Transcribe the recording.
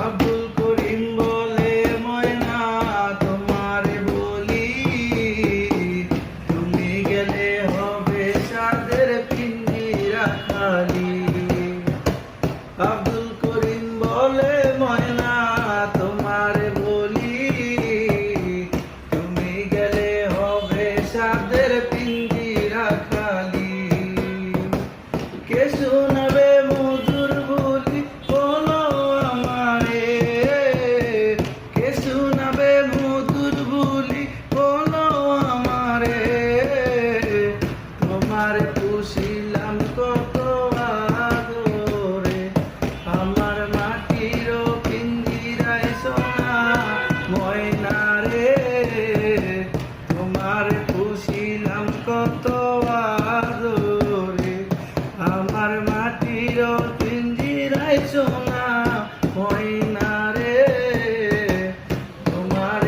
আব্দুল করিম বলে ময়না তোমারে বলি, তুমি গেলে হবে সাদের পিঞ্জিরা খালি। আব্দুল করিম বলে ময়না তোমারে বলি, তুমি গেলে হবে সাদের পিঞ্জিরা খালি। কে শোনাবে মধুর বলি বলো আমারে, কে শোনাবে মধুর বলি বলো আমারে। তোমার পুষিলাম কত আদরে, আমার মাটির পিঞ্জিরায় সোনা ময়না রে। তোমার পুষিলাম কত আদরে, আমার মাটির পিঞ্জিরায় সোনা ময়না রে। তোমার